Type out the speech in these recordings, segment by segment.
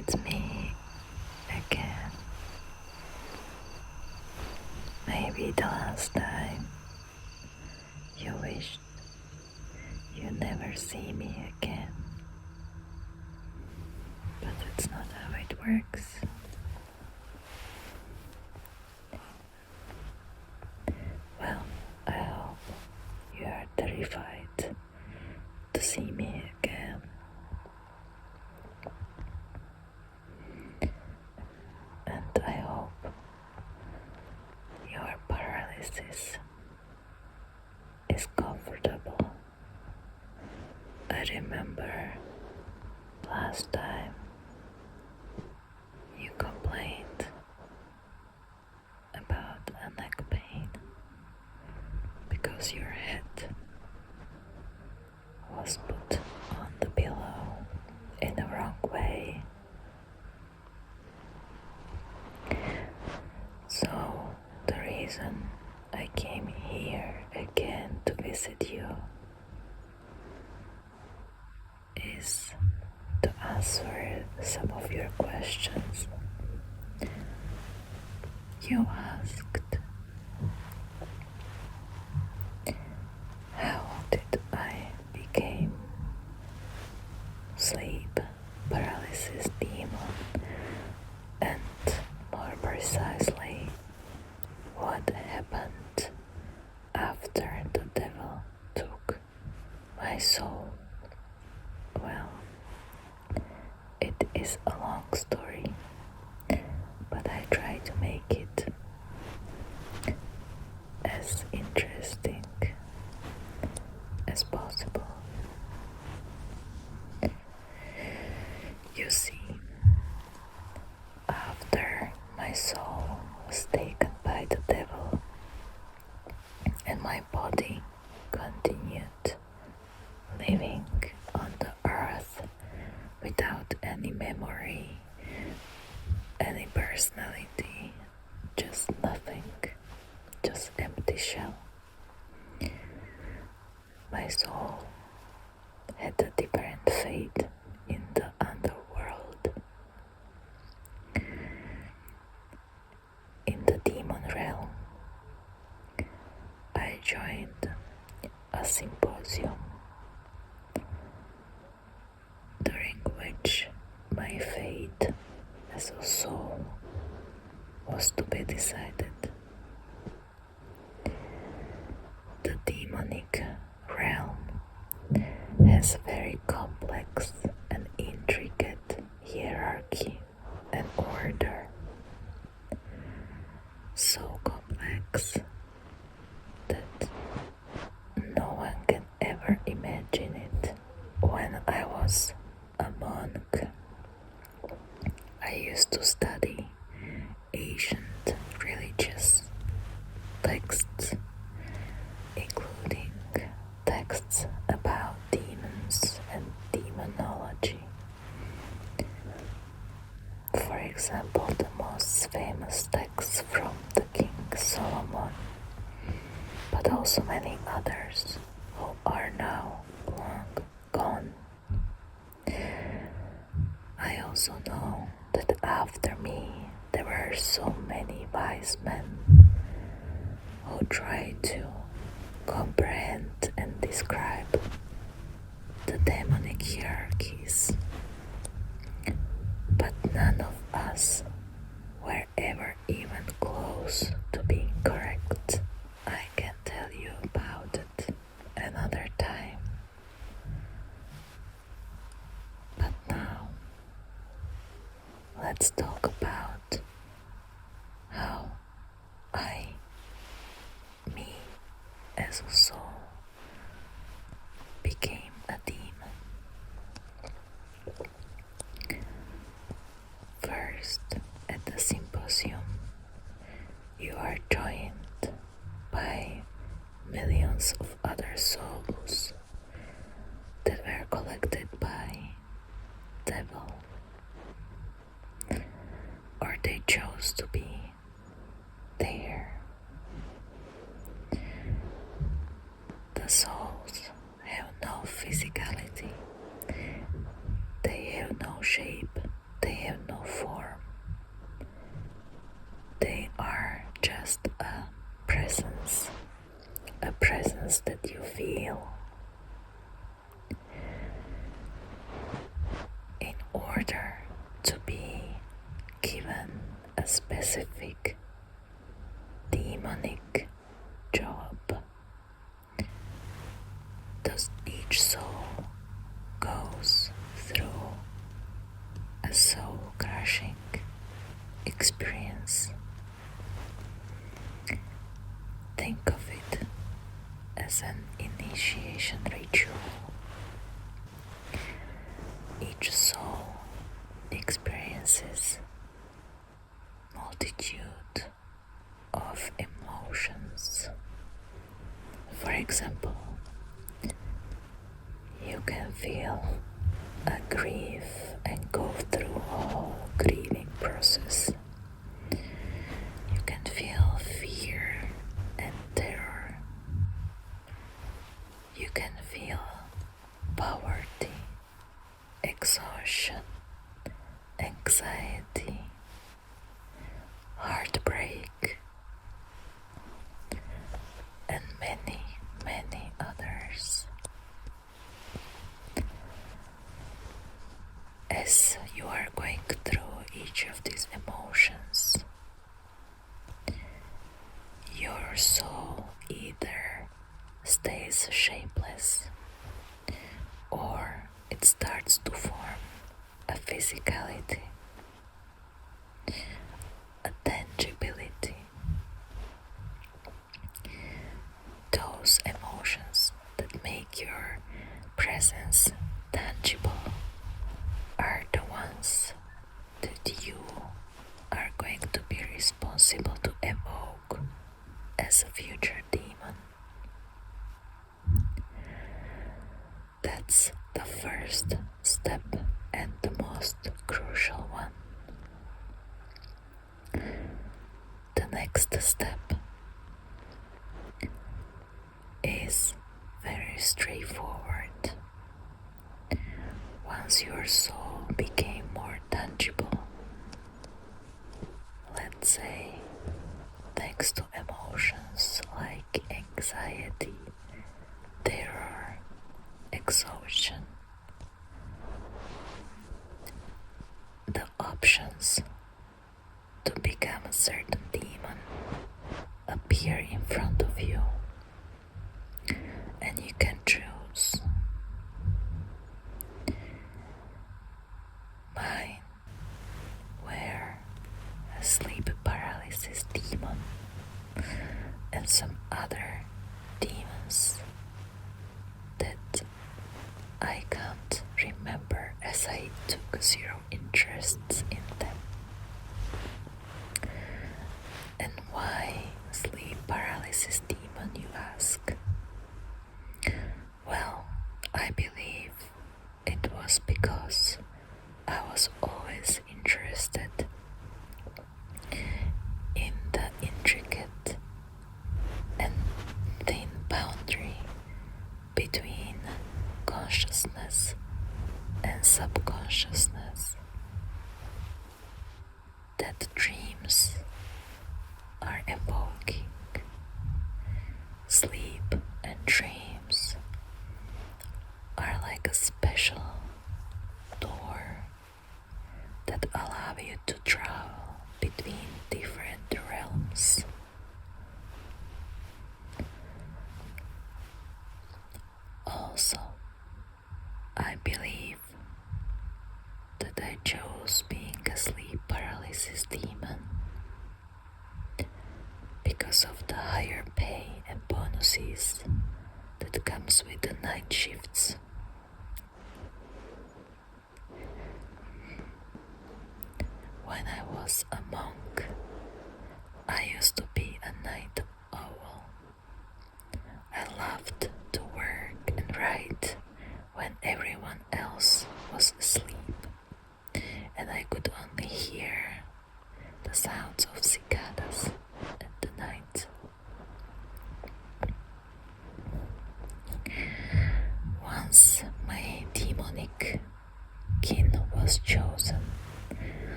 It's me again. Maybe the last time you wished you never see me again. But that's not how it works. Well, I hope you are terrified to see me again. And I hope your paralysis is comfortable. I remember last time you complained about a neck pain because your head was put on the pillow in the wrong way. So the reason I came here again to visit you is to answer some of your questions. You asked, how did I become Sleep Paralysis Demon, and more precisely, what happened after the devil took my soul? Well, it is a long story, but I try to make it as interesting as possible. You see, after my soul was taken by the devil and my body continued living on the earth without any memory, any personality, just nothing, just empty shell. My soul had a different fate in the underworld. In the demon realm, I joined a symposium during which my fate as a soul was to be decided. The demonic realm has very complex and intricate hierarchy and order. So complex that no one can ever imagine it. When I was a monk, I used to study ancient religious texts, including texts about demons and demonology. For example, the most famous texts from the King Solomon, but also many others who are now long gone. I also know that after me there were so many wise men who tried to comprehend and describe the demonic hierarchies, but none of us were ever even close to being correct. I can tell you about it another time. But now, let's talk about how me as a soul, became a demon. First, at the symposium, you are joined by millions of other souls that were collected by devil, or they chose to be there. The souls have no physicality, they have no shape, they have just a presence that you feel. In order to be given a specific demonic job, thus each soul goes through a soul-crushing experience. Think of it as an initiation ritual. Each soul experiences multitude of emotions. For example, you can feel a grief and go through a whole grieving process. You can feel fear and terror. You can feel poverty, exhaustion, anxiety, heartbreak, and many, many others. As you are going through each of these emotions, your soul either stays shapeless or it starts to form a physicality, a tangibility. Those emotions that make your presence tangible are the ones that you are going to be responsible to evoke as a future demon. That's the first step and the most crucial one. The next step is very straightforward. Once your soul became more tangible, let's say thanks to emotions like anxiety, terror, exhaustion, the options to become a certain demon appear in front of you, and you can choose. Mine were a sleep paralysis demon and some other demons that I can't remember as I took zero interest in them. And why sleep paralysis demon, you ask? Well, I believe it was because I was always interested in the intricate and thin boundary between consciousness and subconsciousness, that dreams are evoking. Sleep and dreams are like a special door that allow you to travel between different realms. Also, I believe that I chose being a sleep paralysis demon because of the higher pay and bonuses that comes with the night shifts. When I was a monk, I used to be a night owl. I loved to work and write when everyone else was asleep, and I could only hear the sounds of cicadas at the night. Once my demonic kin was chosen,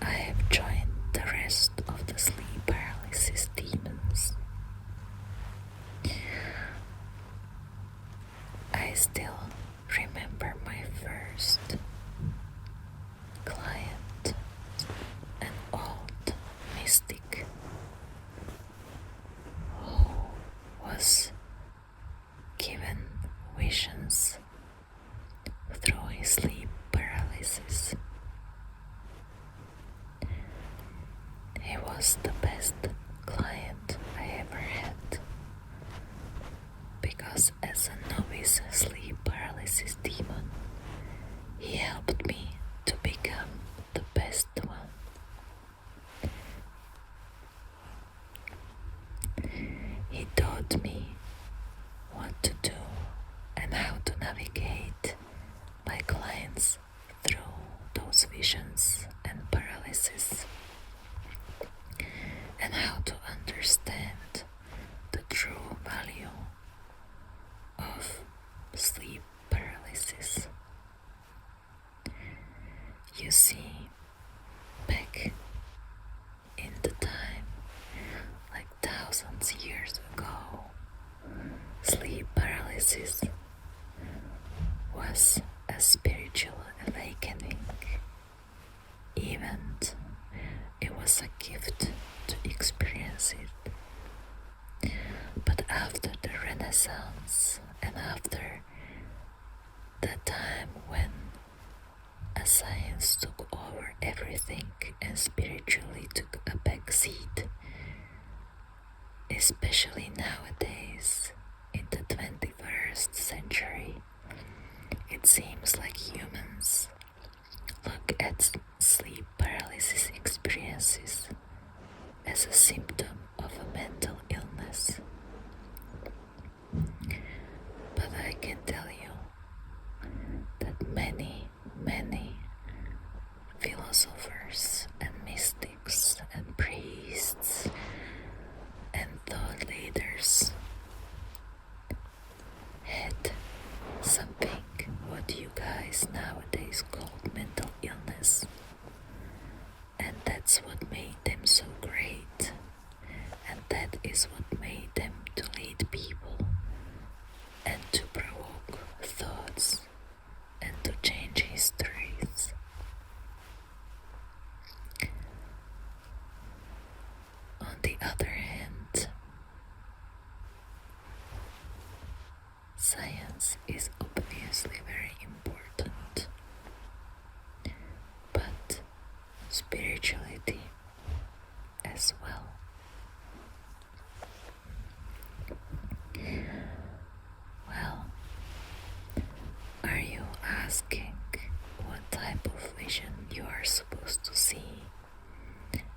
I have joined the rest of the sleep paralysis sleep paralysis. He was the best client I ever had, because as a novice sleep paralysis demon, he helped me to become the best one. He taught me what to do and how to navigate my clients through those visions and paralysis, and how to understand the true value of sleep paralysis. You see, back in the time, like thousands of years ago, sleep paralysis was a spiritual awakening event. It was a gift to experience it. But after the Renaissance and after the time when a science took over everything and spiritually took a back seat, especially nowadays in the 21st century, it seems like humans look at sleep paralysis experiences as a symptom of a mental illness. But I can tell you that many philosophers and mystics and priests and thought leaders had something what you guys nowadays call mental illness, and that's what made them so great, and that is what made them to lead people and to provoke thoughts and to change histories. On the other hand, science is obviously very important, but spirituality as well. Well, are you asking what type of vision you are supposed to see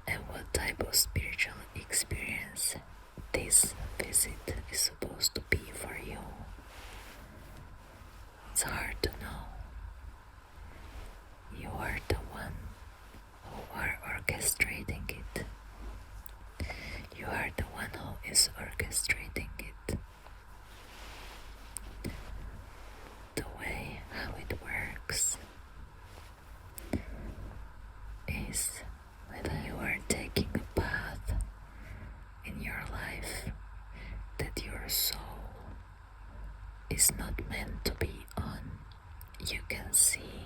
and what type of spiritual experience this visit is supposed to be for you? It's hard to know. You are the one who are orchestrating it. You are the one who is orchestrating it. The way how it works is when you are taking a path in your life that your soul is not meant to be on. You can see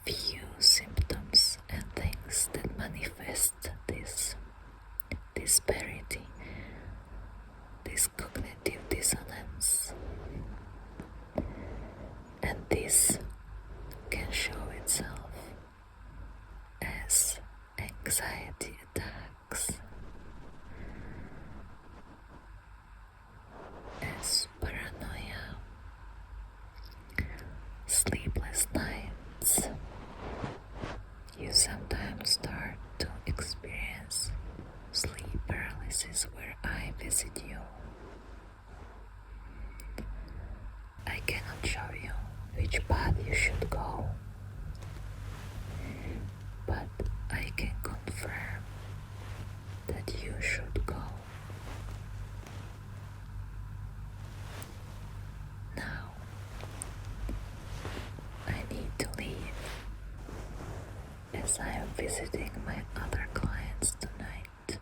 few symptoms and things that manifest this disparity, this cognitive dissonance, and this can show itself as anxiety attacks, as paranoia, sleepless nights. You sometimes start to experience sleep paralysis where I visit you. I cannot show you which path you should go, but I can confirm that you should go. Now, I need to leave as I am visiting my other clients tonight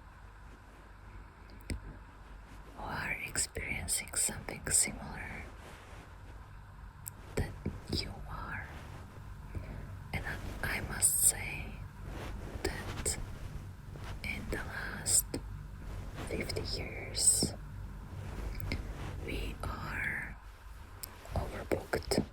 who are experiencing something similar that you are. And I must say that in the last 50 years we are overbooked.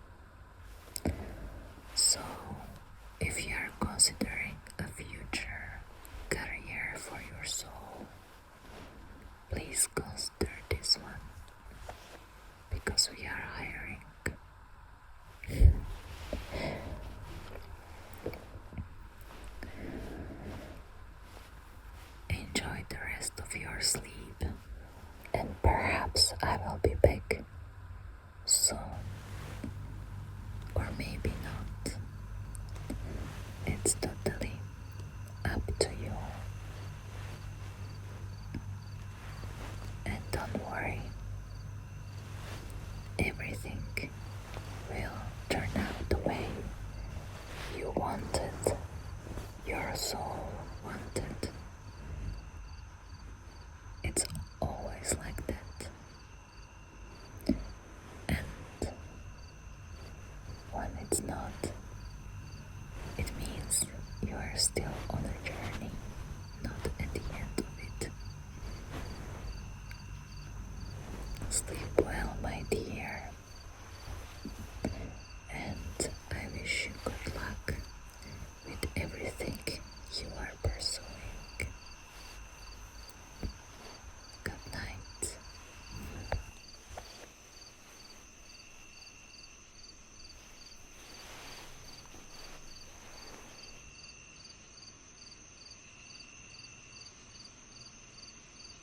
you wanted, your soul wanted. It's always like that. And when it's not, it means you are still on